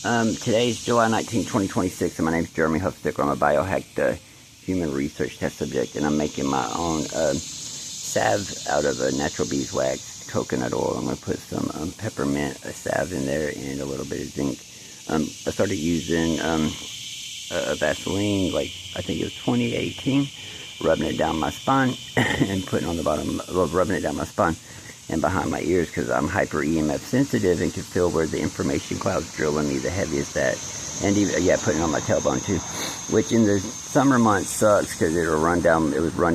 Today's July 19, 2026, and my name is Jeremy Huffsticker. I'm a biohacked human research test subject, and I'm making my own salve out of natural beeswax, coconut oil. I'm going to put some peppermint salve in there and a little bit of zinc. I started using a Vaseline, like I think it was 2018, rubbing it down my spine and putting on the bottom, rubbing it down my spine and behind my ears, because I'm hyper EMF sensitive and can feel where the information cloud's drilling me the heaviest at. And even, yeah, putting it on my tailbone too, which in the summer months sucks because it would run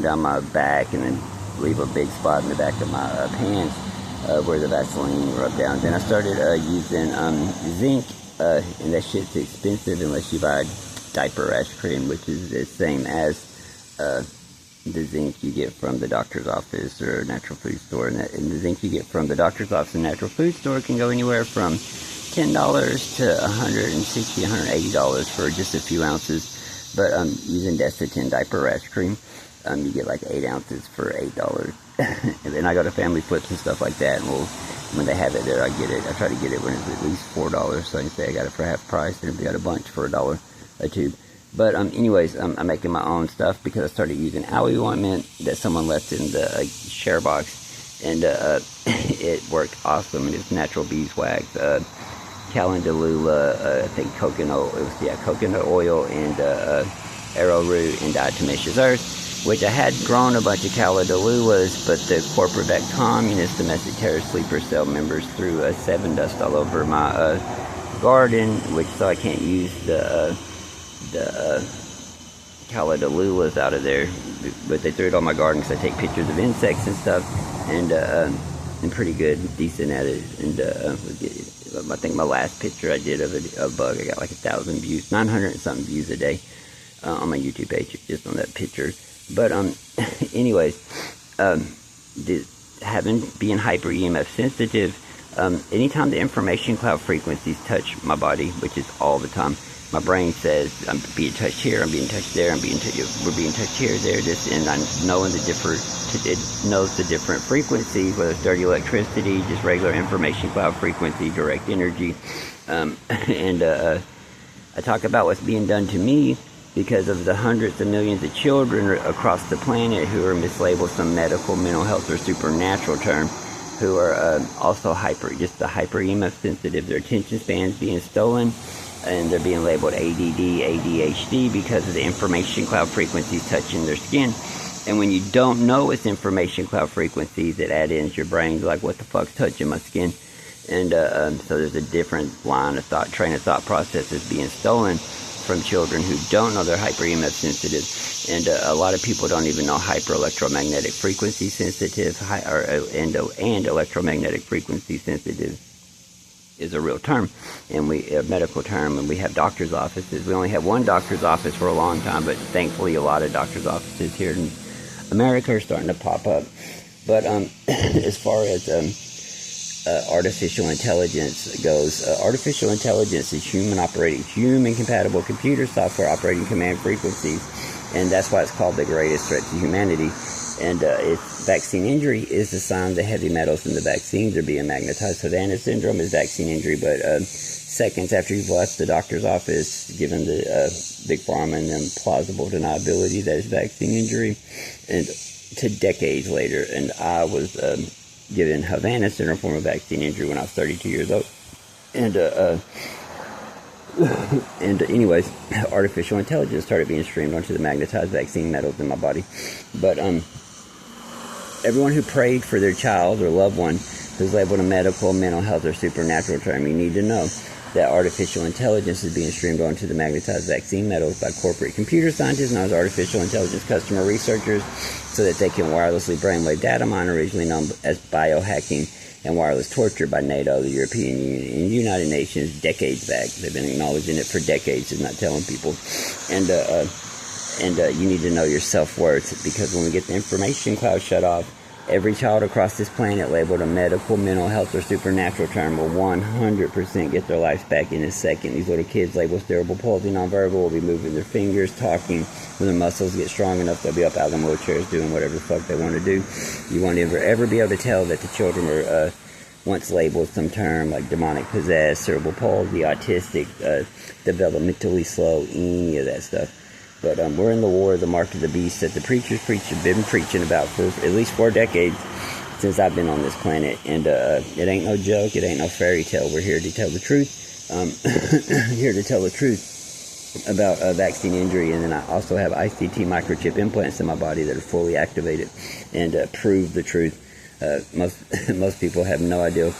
down my back and then leave a big spot in the back of my pants where the Vaseline rubbed down. Then I started using zinc, and that shit's expensive unless you buy diaper rash cream, which is the same as the zinc you get from the doctor's office or natural food store. And the zinc you get from the doctor's office and natural food store can go anywhere from $10 to $160, $180 for just a few ounces. But using Desitin diaper rash cream, you get like 8 ounces for $8. And then I go to Family Flips and stuff like that, and when they have it there, I get it. I try to get it when it's at least $4, so I can say I got it for half price, and if you got a bunch for $1 a tube. But anyways, I'm making my own stuff because I started using aloe ointment that someone left in the share box, and it worked awesome. And it's natural beeswax, calendula, I think coconut oil, and arrowroot and diatomaceous earth, which I had grown a bunch of calendulas, but the corporate communist domestic terrorist sleeper cell members threw seven dust all over my garden, so I can't use the calendulas out of there, but they threw it on my garden because I take pictures of insects and stuff, and I'm pretty good, decent at it. And I think my last picture I did of a bug, I got like 1,000 views, 900 and something views a day on my YouTube page just on that picture. But anyways, being hyper EMF sensitive, anytime the information cloud frequencies touch my body, which is all the time, my brain says, I'm being touched here, I'm being touched there, we're being touched here, there, this, and I'm knowing it knows the different frequencies, whether it's dirty electricity, just regular information cloud frequency, direct energy. I talk about what's being done to me because of the hundreds of millions of children across the planet who are mislabeled some medical, mental health, or supernatural term, who are also hyper EMF sensitive. Their attention spans being stolen, and they're being labeled ADD, ADHD because of the information cloud frequencies touching their skin. And when you don't know it's information cloud frequencies, it adds into your brain, like, what the fuck's touching my skin? And so there's a different train of thought processes being stolen from children who don't know they're hyper EMF sensitive. And a lot of people don't even know hyper electromagnetic frequency sensitive and electromagnetic frequency sensitive is a real term, and a medical term, and we have doctor's offices. We only had one doctor's office for a long time, but thankfully a lot of doctor's offices here in America are starting to pop up. But as far as artificial intelligence goes, artificial intelligence is human compatible computer software operating command frequencies, and that's why it's called the greatest threat to humanity. And its vaccine injury is the sign the heavy metals in the vaccines are being magnetized. Havana syndrome is vaccine injury, but seconds after you've left the doctor's office, given the big pharma and them plausible deniability that is vaccine injury, and to decades later. And I was given Havana syndrome form of vaccine injury when I was 32 years old. And anyways, artificial intelligence started being streamed onto the magnetized vaccine metals in my body. But everyone who prayed for their child or loved one who's labeled a medical, mental health, or supernatural term, you need to know that artificial intelligence is being streamed onto the magnetized vaccine metals by corporate computer scientists known as artificial intelligence customer researchers, so that they can wirelessly brainwave data mine, originally known as biohacking, and wireless torture by NATO, the European Union, and the United Nations decades back. They've been acknowledging it for decades and not telling people. And you need to know your self-worth, because when we get the information cloud shut off, every child across this planet labeled a medical, mental health, or supernatural term will 100% get their lives back in a second. These little kids labeled cerebral palsy, nonverbal, will be moving their fingers, talking. When their muscles get strong enough, they'll be up out of the wheelchairs doing whatever the fuck they want to do. You won't ever be able to tell that the children are once labeled some term like demonic possessed, cerebral palsy, autistic, developmentally slow, any of that stuff. But we're in the war of the mark of the beast that the preachers have been preaching about for at least 4 decades since I've been on this planet. And it ain't no joke, it ain't no fairy tale. We're here to tell the truth. Here to tell the truth about vaccine injury. And then I also have ICT microchip implants in my body that are fully activated and prove the truth. Most people have no idea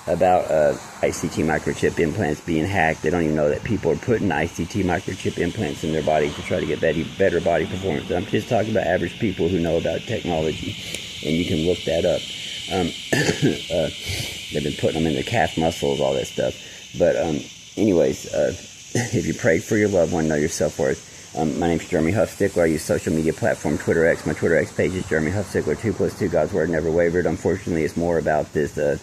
about ICT microchip implants being hacked. They don't even know that people are putting ICT microchip implants in their body to try to get better body performance. I'm just talking about average people who know about technology, and you can look that up. They've been putting them in their calf muscles, all that stuff. But anyways, if you prayed for your loved one, know your self-worth. My name's Jeremy Huffstickler. I use social media platform Twitter X. My Twitter X page is Jeremy Huffstickler 2+2. God's word never wavered. Unfortunately, it's more about this the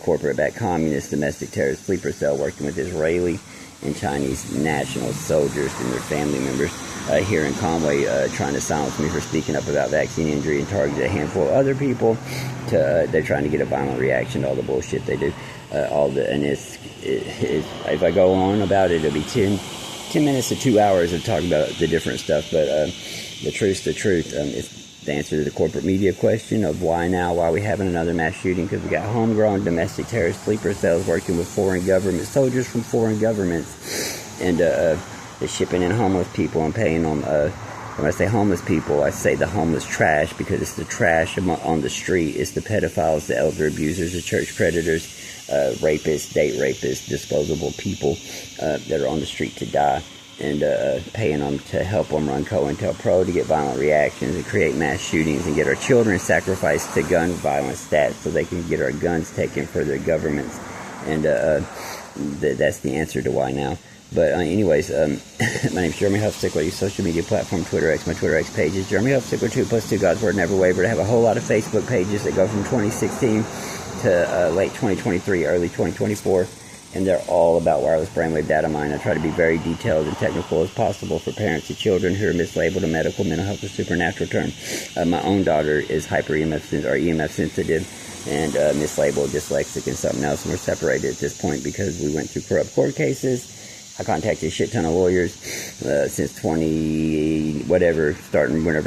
corporate-backed communist domestic terrorist sleeper cell working with Israeli and Chinese national soldiers and their family members here in Conway, trying to silence me for speaking up about vaccine injury and targeted a handful of other people. They're trying to get a violent reaction to all the bullshit they do. If I go on about it, it'll be 10 minutes to 2 hours of talking about the different stuff, but the truth's the truth. It's the answer to the corporate media question of why now, why are we having another mass shooting, because we got homegrown domestic terrorist sleeper cells working with foreign government soldiers from foreign governments, and they're shipping in homeless people and paying them. When I say homeless people, I say the homeless trash, because it's the trash on the street. It's the pedophiles, the elder abusers, the church predators, rapists, date rapists, disposable people that are on the street to die, and paying them to help them run COINTELPRO to get violent reactions and create mass shootings and get our children sacrificed to gun violence stats so they can get our guns taken for their governments. And that's the answer to why now. But anyways, my name's Jeremy Huffstickler. I use social media platform Twitter X. My Twitter X page is Jeremy Huffstickler 2+2. God's word never wavered. I have a whole lot of Facebook pages that go from 2016 to late 2023, early 2024, and they're all about wireless brainwave data mine. I try to be very detailed and technical as possible for parents of children who are mislabeled a medical, mental health, or supernatural term. My own daughter is EMF sensitive and mislabeled, dyslexic, and something else, and we're separated at this point because we went through corrupt court cases. I contacted a shit ton of lawyers since starting whenever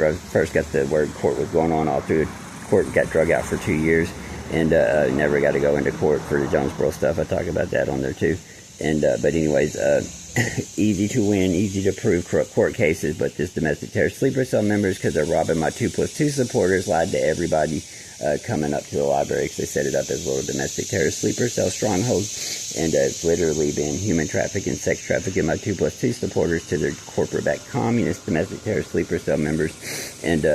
I first got the word court was going on all through court, got drug out for 2 years, and never got to go into court for the Jonesboro stuff. I talk about that on there too. And but anyways, easy to win, easy to prove corrupt court cases, but this domestic terrorist sleeper cell members, because they're robbing my 2+2 supporters, lied to everybody coming up to the library, because they set it up as little domestic terrorist sleeper cell strongholds, and it's literally been human trafficking, sex trafficking my 2+2 supporters to their corporate-backed communist domestic terrorist sleeper cell members. And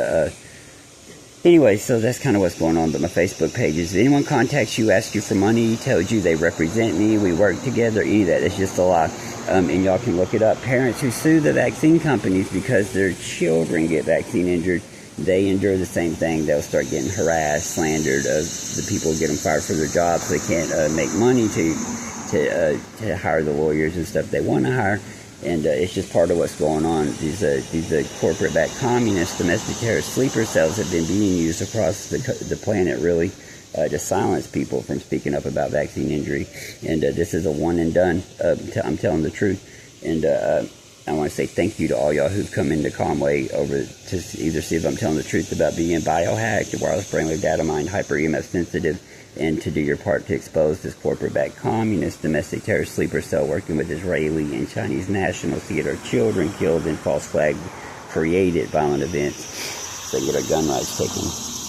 anyway, so that's kind of what's going on. But my Facebook pages, if anyone contacts you, asks you for money, tells you they represent me, we work together, any of that, it's just a lie. And y'all can look it up. Parents who sue the vaccine companies because their children get vaccine injured, they endure the same thing. They'll start getting harassed, slandered. The people get them fired for their jobs. So they can't make money to hire the lawyers and stuff they want to hire. And it's just part of what's going on. These corporate-backed communist domestic terrorist sleeper cells have been being used across the planet, really, to silence people from speaking up about vaccine injury. And this is a one and done. I'm telling the truth. And I want to say thank you to all y'all who've come into Conway over to either see if I'm telling the truth about being biohacked, wireless brainwave data mine, hyper EMF sensitive, and to do your part to expose this corporate-backed communist domestic terrorist sleeper cell working with Israeli and Chinese nationals to get our children killed in false flag created violent events so they can get our gun rights taken.